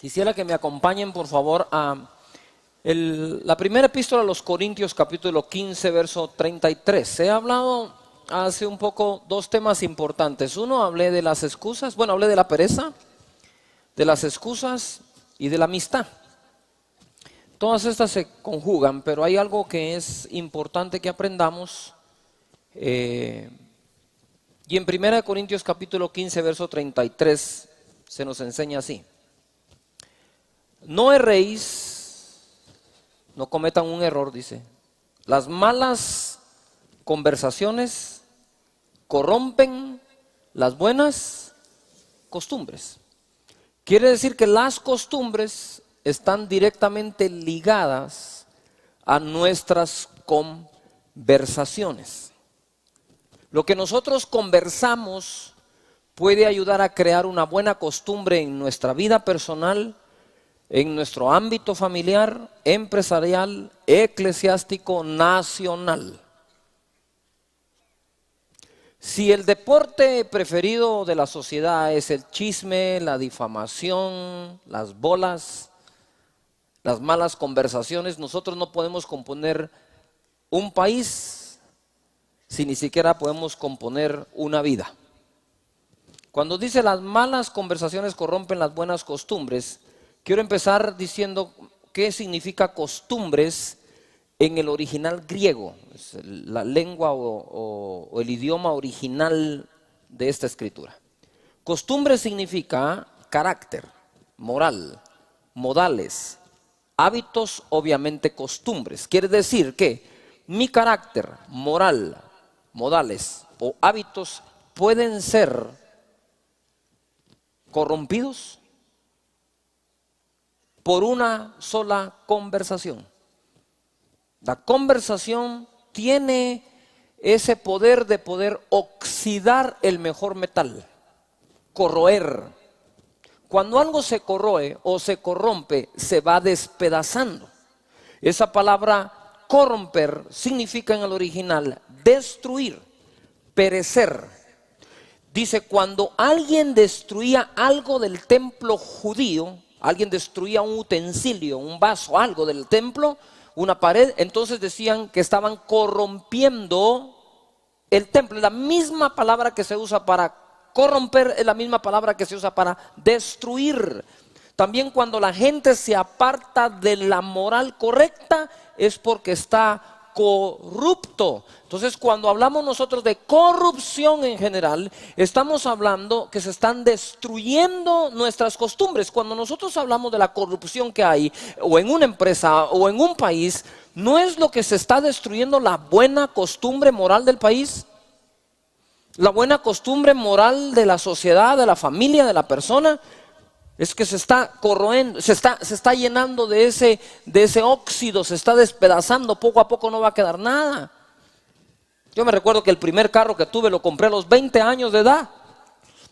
Quisiera que me acompañen, por favor, a la primera epístola a los Corintios, capítulo 15, verso 33. He hablado hace un poco dos temas importantes. Uno, hablé de las excusas, hablé de la pereza, de las excusas y de la amistad. Todas estas se conjugan, pero hay algo que es importante que aprendamos. Y en 1 Corintios capítulo 15, verso 33, se nos enseña así. No erréis, no cometan un error, dice. Las malas conversaciones corrompen las buenas costumbres. Quiere decir que las costumbres están directamente ligadas a nuestras conversaciones. Lo que nosotros conversamos puede ayudar a crear una buena costumbre en nuestra vida personal, en nuestro ámbito familiar, empresarial, eclesiástico, nacional. Si el deporte preferido de la sociedad es el chisme, la difamación, las bolas, las malas conversaciones, nosotros no podemos componer un país si ni siquiera podemos componer una vida. Cuando dice las malas conversaciones corrompen las buenas costumbres, quiero empezar diciendo qué significa costumbres en el original griego, es la lengua o el idioma original de esta escritura. Costumbre significa carácter, moral, modales, hábitos, obviamente costumbres. Quiere decir que mi carácter, moral, modales o hábitos pueden ser corrompidos por una sola conversación. La conversación tiene ese poder de poder oxidar el mejor metal, corroer. Cuando algo se corroe o se corrompe, se va despedazando. Esa palabra corromper significa en el original destruir, perecer. Dice, cuando alguien destruía algo del templo judío, alguien destruía un utensilio, un vaso, algo del templo, una pared, entonces decían que estaban corrompiendo el templo. La misma palabra que se usa para corromper es la misma palabra que se usa para destruir. También cuando la gente se aparta de la moral correcta es porque está corrupto. Entonces, cuando hablamos nosotros de corrupción en general, estamos hablando que se están destruyendo nuestras costumbres. Cuando nosotros hablamos de la corrupción que hay o en una empresa o en un país, ¿no es lo que se está destruyendo la buena costumbre moral del país? La buena costumbre moral de la sociedad, de la familia, de la persona. Es que se está corroendo, se está llenando de ese óxido, se está despedazando, poco a poco no va a quedar nada. Yo me recuerdo que el primer carro que tuve lo compré a los 20 años de edad.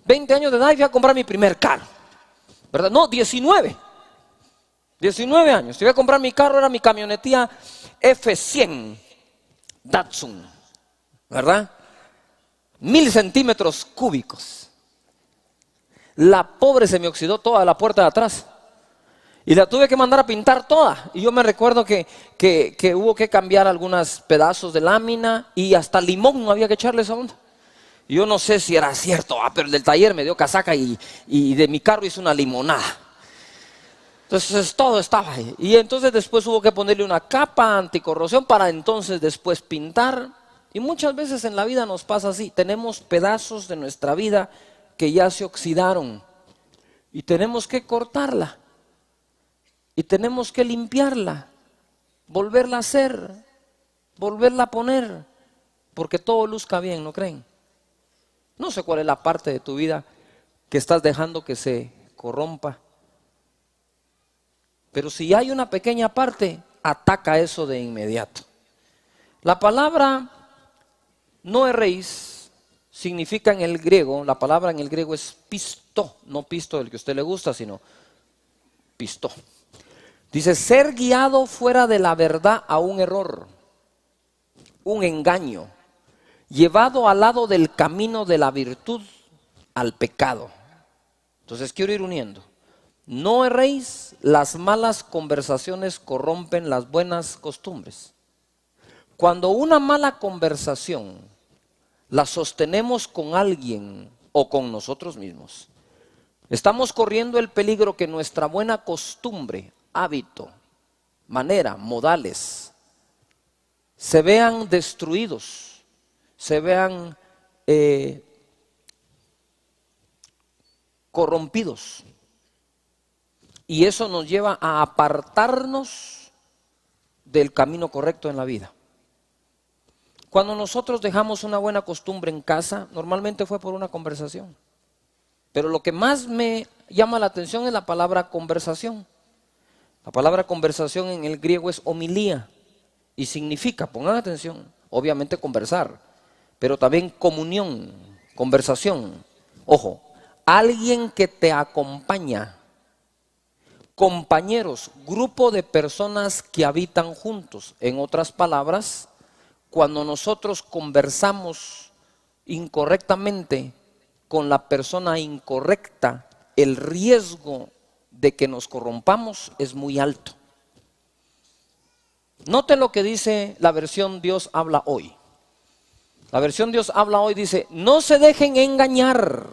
20 años de edad y fui a comprar mi primer carro, ¿verdad? No, 19 años. Fui a comprar mi carro, era mi camionetía F100 Datsun, ¿verdad? 1000 centímetros cúbicos. La pobre se me oxidó toda la puerta de atrás y la tuve que mandar a pintar toda. Y yo me recuerdo que hubo que cambiar algunos pedazos de lámina y hasta limón no había que echarle esa onda. Y yo no sé si era cierto, pero el del taller me dio casaca y de mi carro hizo una limonada. Entonces todo estaba ahí. Y entonces después hubo que ponerle una capa anticorrosión para entonces después pintar. Y muchas veces en la vida nos pasa así. Tenemos pedazos de nuestra vida que ya se oxidaron y tenemos que cortarla y tenemos que limpiarla, volverla a hacer, volverla a poner, porque todo luzca bien, ¿no creen? No sé cuál es la parte de tu vida que estás dejando que se corrompa, pero si hay una pequeña parte, ataca eso de inmediato. La palabra no erréis significa en el griego, la palabra en el griego es pisto, no pisto del que a usted le gusta, sino pisto. Dice, ser guiado fuera de la verdad a un error, un engaño, llevado al lado del camino de la virtud al pecado. Entonces quiero ir uniendo. no erréis, las malas conversaciones corrompen las buenas costumbres. Cuando una mala conversación la sostenemos con alguien o con nosotros mismos, estamos corriendo el peligro que nuestra buena costumbre, hábito, manera, modales, se vean destruidos, se vean corrompidos. Y eso nos lleva a apartarnos del camino correcto en la vida. Cuando nosotros dejamos una buena costumbre en casa, normalmente fue por una conversación. Pero lo que más me llama la atención es la palabra conversación. La palabra conversación en el griego es homilía y significa, pongan atención, obviamente conversar, pero también comunión, conversación. Ojo, alguien que te acompaña, compañeros, grupo de personas que habitan juntos. En otras palabras, cuando nosotros conversamos incorrectamente con la persona incorrecta, el riesgo de que nos corrompamos es muy alto. Note lo que dice la versión Dios habla hoy. La versión Dios habla hoy dice: no se dejen engañar,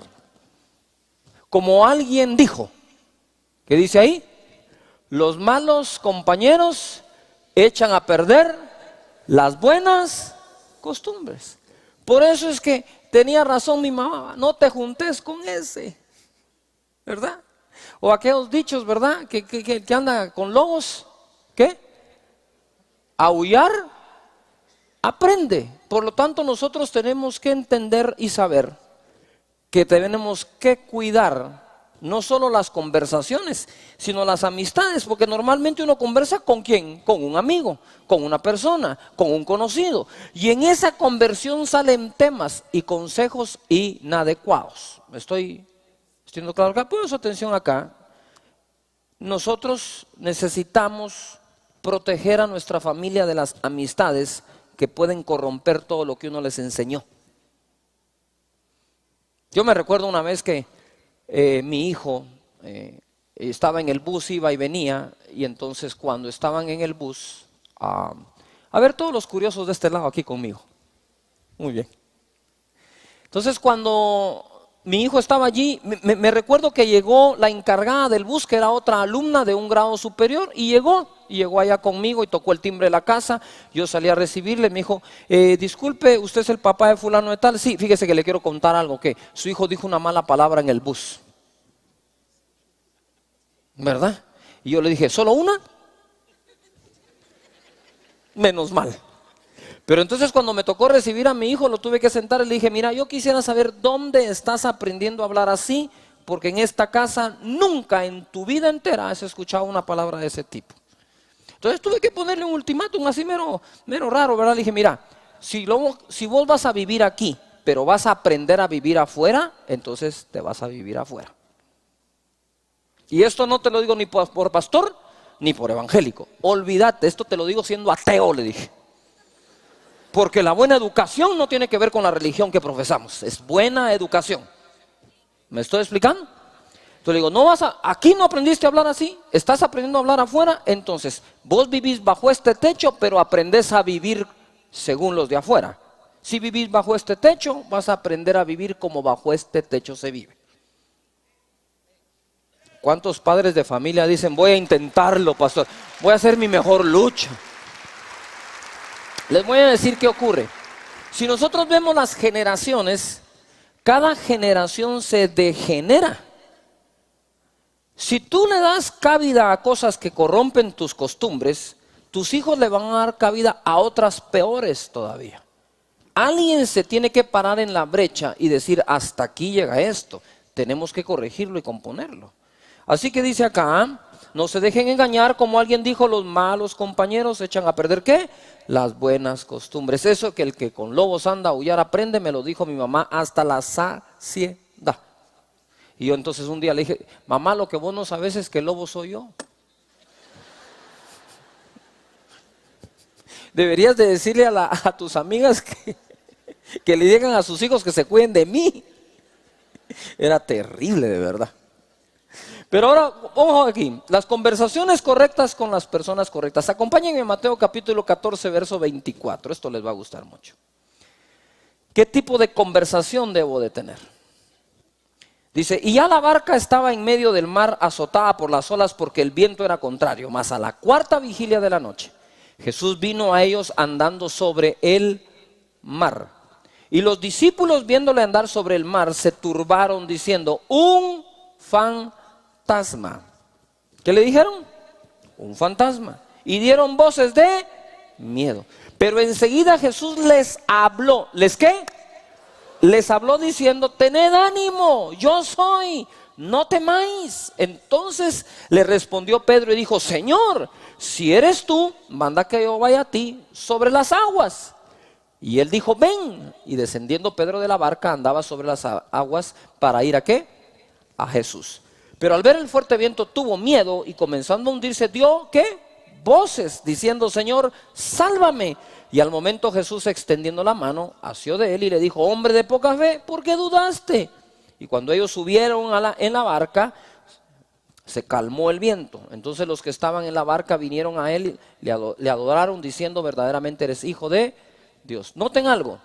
como alguien dijo. ¿Qué dice ahí? Los malos compañeros echan a perder las buenas costumbres. Por eso es que tenía razón mi mamá: no te juntes con ese, ¿verdad? O aquellos dichos, ¿verdad? Que anda con lobos, ¿qué? Aullar aprende. Por lo tanto, nosotros tenemos que entender y saber que tenemos que cuidar no solo las conversaciones, sino las amistades, porque normalmente uno conversa ¿con quién? Con un amigo, con una persona, con un conocido, y en esa conversión salen temas y consejos inadecuados. ¿Estoy siendo claro acá? Pues atención acá. Nosotros necesitamos proteger a nuestra familia de las amistades que pueden corromper todo lo que uno les enseñó. Yo me recuerdo una vez que mi hijo estaba en el bus, iba y venía, y entonces cuando estaban en el bus, a ver todos los curiosos de este lado aquí conmigo. Muy bien. Entonces cuando mi hijo estaba allí, me recuerdo que llegó la encargada del bus, que era otra alumna de un grado superior, y llegó allá conmigo y tocó el timbre de la casa. Yo salí a recibirle, me dijo: disculpe, ¿usted es el papá de fulano de tal? Sí, fíjese que le quiero contar algo, que su hijo dijo una mala palabra en el bus, ¿verdad? Y yo le dije: ¿solo una? Menos mal. Pero entonces cuando me tocó recibir a mi hijo, lo tuve que sentar y le dije: mira, yo quisiera saber dónde estás aprendiendo a hablar así, porque en esta casa nunca en tu vida entera has escuchado una palabra de ese tipo. Entonces tuve que ponerle un ultimátum así mero raro, ¿verdad? Le dije: mira, si vos vas a vivir aquí, pero vas a aprender a vivir afuera, entonces te vas a vivir afuera. Y esto no te lo digo ni por pastor, ni por evangélico. Olvídate, esto te lo digo siendo ateo, le dije. Porque la buena educación no tiene que ver con la religión que profesamos, es buena educación. ¿Me estoy explicando? Entonces le digo: aquí no aprendiste a hablar así, estás aprendiendo a hablar afuera, entonces vos vivís bajo este techo, pero aprendés a vivir según los de afuera. Si vivís bajo este techo, vas a aprender a vivir como bajo este techo se vive. ¿Cuántos padres de familia dicen: voy a intentarlo, pastor, voy a hacer mi mejor lucha? Les voy a decir qué ocurre. Si nosotros vemos las generaciones, cada generación se degenera. Si tú le das cabida a cosas que corrompen tus costumbres, tus hijos le van a dar cabida a otras peores todavía. Alguien se tiene que parar en la brecha y decir: hasta aquí llega esto, tenemos que corregirlo y componerlo. Así que dice acá: no se dejen engañar, como alguien dijo, los malos compañeros echan a perder ¿qué? Las buenas costumbres. Eso que el que con lobos anda a aullar aprende, me lo dijo mi mamá hasta la saciedad. Y yo entonces un día le dije: mamá, lo que vos no sabes es que el lobo soy yo. Deberías de decirle a tus amigas que le digan a sus hijos que se cuiden de mí. Era terrible, de verdad. Pero ahora, vamos aquí, las conversaciones correctas con las personas correctas. Acompáñenme en Mateo capítulo 14, verso 24. Esto les va a gustar mucho. ¿Qué tipo de conversación debo de tener? Dice, y ya la barca estaba en medio del mar, azotada por las olas porque el viento era contrario. Mas a la cuarta vigilia de la noche, Jesús vino a ellos andando sobre el mar. Y los discípulos, viéndole andar sobre el mar, se turbaron diciendo, un fantasma. ¿Qué le dijeron? Un fantasma. Y dieron voces de miedo. Pero enseguida Jesús les habló. ¿Les qué? Les habló diciendo, tened ánimo, yo soy, no temáis. Entonces le respondió Pedro y dijo, Señor, si eres tú, manda que yo vaya a ti sobre las aguas. Y él dijo, ven. Y descendiendo Pedro de la barca, andaba sobre las aguas para ir ¿a qué? A Jesús. Pero al ver el fuerte viento tuvo miedo y comenzando a hundirse dio ¿qué? Voces diciendo, Señor, sálvame. Y al momento Jesús, extendiendo la mano, asió de él y le dijo, hombre de poca fe, ¿por qué dudaste? Y cuando ellos subieron en la barca, se calmó el viento. Entonces los que estaban en la barca vinieron a él, le adoraron diciendo, verdaderamente eres hijo de Dios. Noten algo,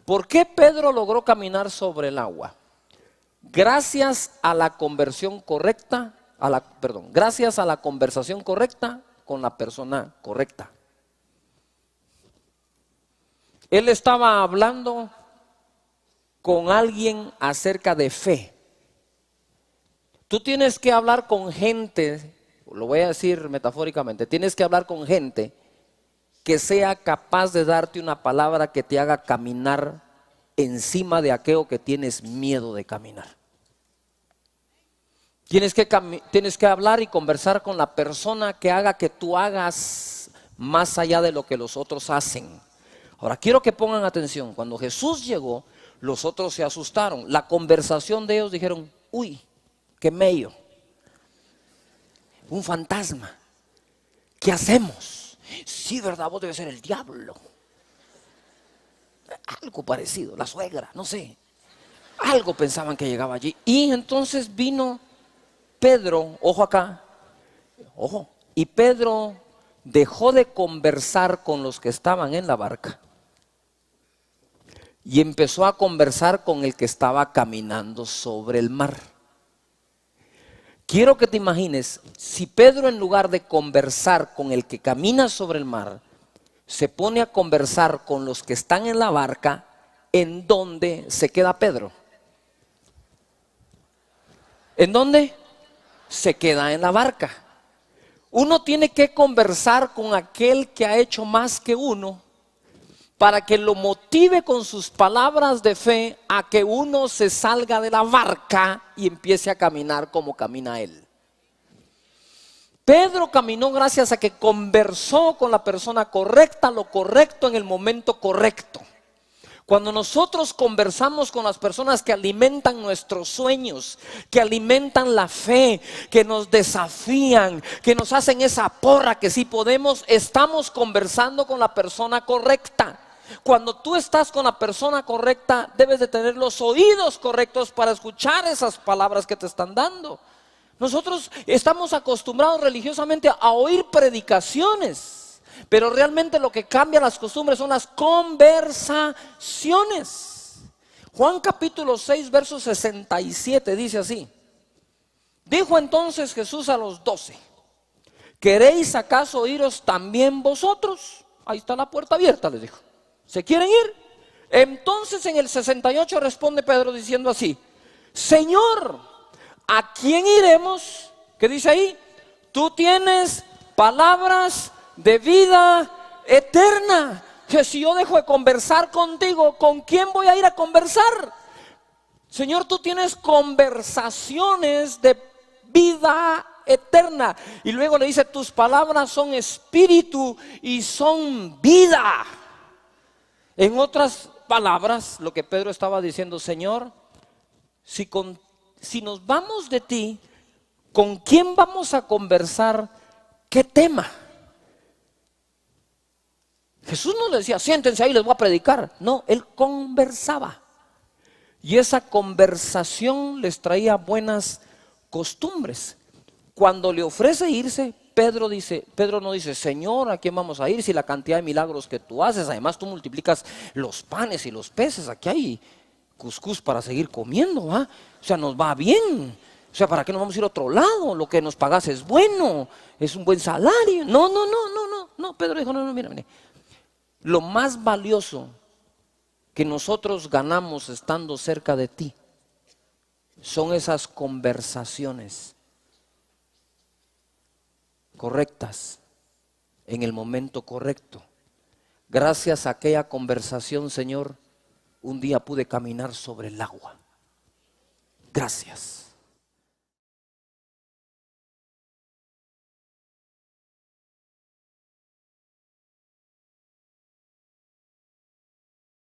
¿por qué Pedro logró caminar sobre el agua? Gracias a la conversión correcta, gracias a la conversación correcta con la persona correcta. Él estaba hablando con alguien acerca de fe. Tú tienes que hablar con gente, lo voy a decir metafóricamente, tienes que hablar con gente que sea capaz de darte una palabra que te haga caminar encima de aquello que tienes miedo de caminar. Tienes que hablar y conversar con la persona que haga que tú hagas más allá de lo que los otros hacen. Ahora quiero que pongan atención, cuando Jesús llegó, los otros se asustaron. La conversación de ellos dijeron, uy, qué mello, un fantasma, ¿qué hacemos? Sí, verdad, vos debes ser el diablo. Algo parecido, la suegra, no sé. Algo pensaban que llegaba allí. Y entonces vino Pedro, ojo acá, ojo, y Pedro dejó de conversar con los que estaban en la barca y empezó a conversar con el que estaba caminando sobre el mar. Quiero que te imagines, si Pedro, en lugar de conversar con el que camina sobre el mar, se pone a conversar con los que están en la barca, ¿en dónde se queda Pedro? ¿En dónde? Se queda en la barca. Uno tiene que conversar con aquel que ha hecho más que uno para que lo motive con sus palabras de fe a que uno se salga de la barca y empiece a caminar como camina él. Pedro caminó gracias a que conversó con la persona correcta, lo correcto en el momento correcto. Cuando nosotros conversamos con las personas que alimentan nuestros sueños, que alimentan la fe, que nos desafían, que nos hacen esa porra que sí podemos, estamos conversando con la persona correcta. Cuando tú estás con la persona correcta, debes de tener los oídos correctos para escuchar esas palabras que te están dando. Nosotros estamos acostumbrados religiosamente a oír predicaciones, pero realmente lo que cambia las costumbres son las conversaciones. Juan capítulo 6, verso 67 dice así: dijo entonces Jesús a los 12: ¿queréis acaso iros también vosotros? Ahí está la puerta abierta, les dijo. ¿Se quieren ir? Entonces en el 68 responde Pedro diciendo así: Señor, ¿a quién iremos? ¿Qué dice ahí? Tú tienes palabras de vida eterna. Que si yo dejo de conversar contigo, ¿con quién voy a ir a conversar? Señor, tú tienes conversaciones de vida eterna. Y luego le dice: tus palabras son espíritu y son vida. En otras palabras, lo que Pedro estaba diciendo: Señor, si nos vamos de ti, ¿con quién vamos a conversar? ¿Qué tema? Jesús no le decía: siéntense ahí, les voy a predicar. No, él conversaba. Y esa conversación les traía buenas costumbres. cuando le ofrece irse, Pedro no dice, Señor, ¿a quién vamos a ir si la cantidad de milagros que tú haces? Además tú multiplicas los panes y los peces, aquí hay cuscús para seguir comiendo, ¿ah? O sea, nos va bien. O sea, ¿para qué nos vamos a ir a otro lado? Lo que nos pagas es bueno, es un buen salario. No, Pedro dijo, no, mira. Lo más valioso que nosotros ganamos estando cerca de ti son esas conversaciones correctas en el momento correcto. Gracias a aquella conversación, Señor, un día pude caminar sobre el agua. Gracias.